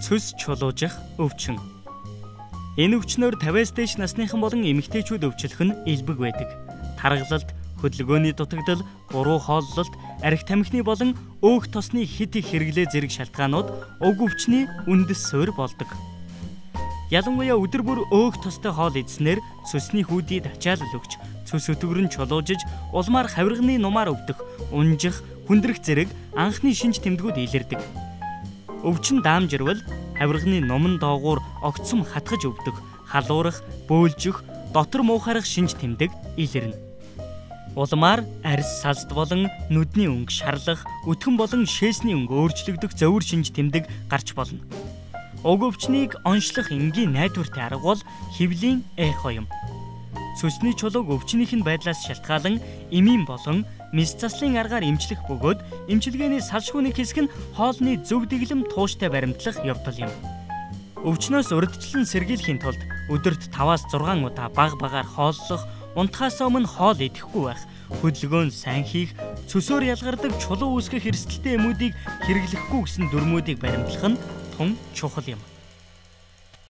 цөс чулуужих өвчин. Энэ өвчнөөр 50-аас дээш насныхан болон эмэгтэйчүүд өвчлөх нь элбэг байдаг. Таргалалт, хөдөлгөөний дутагдал, буруу хооллолт, архи тамхины болон өөх тосны хит их хэрэглээ зэрэг шалтгаанууд уг өвчний үндэс суурь болдог. Ялангуяа өдөр бүр өөх тостой хоол идснээр цөсний хүүдийг ачаалал өгч, цөс өтгөр нь чулуужиж, улмаар хавирганы нумаар өвдөх, унжих, хүндрэх зэрэг анхны шинж тэмдгүүд илэрдэг. Өвчин даамжирвал хавирганы нуман доогуур огцом хатгаж өвдөх, халуурах, бөөлжих, дотор муухарах шинж тэмдэг илэрнэ. Улмаар арьс салст болон нүдний өнгө шарлах, өтгөн болон шээсний өнгө өөрчлөгдөх зовир шинж тэмдэг гарч болно. Уг өвчнийг онцлох энгийн найдвартай арга бол хэвлийн эхо юм. Цөсний чулууг өвчнийхэн байдлаас шалтгаалan эмийн болон мэс заслын аргаар эмчлэх бөгөөд эмчилгээний салшгүй нэг хэсэг нь хоолны зөв дэглэм тууштай баримтлах явдал юм. Өвчнөөс урьдчилан сэргийлэхийн тулд өдөрт 5-аас 6 удаа баг багаар хооллох, унтахаас өмнө хоол идэхгүй байх, хөдөлгөөн сайн хийх, цөсөөр ялгардаг чулуу үүсгэх эрсдэлтэй эмүүдийг хэрэглэхгүй гэсэн дүрмүүдийг баримтлах нь тун чухал юм.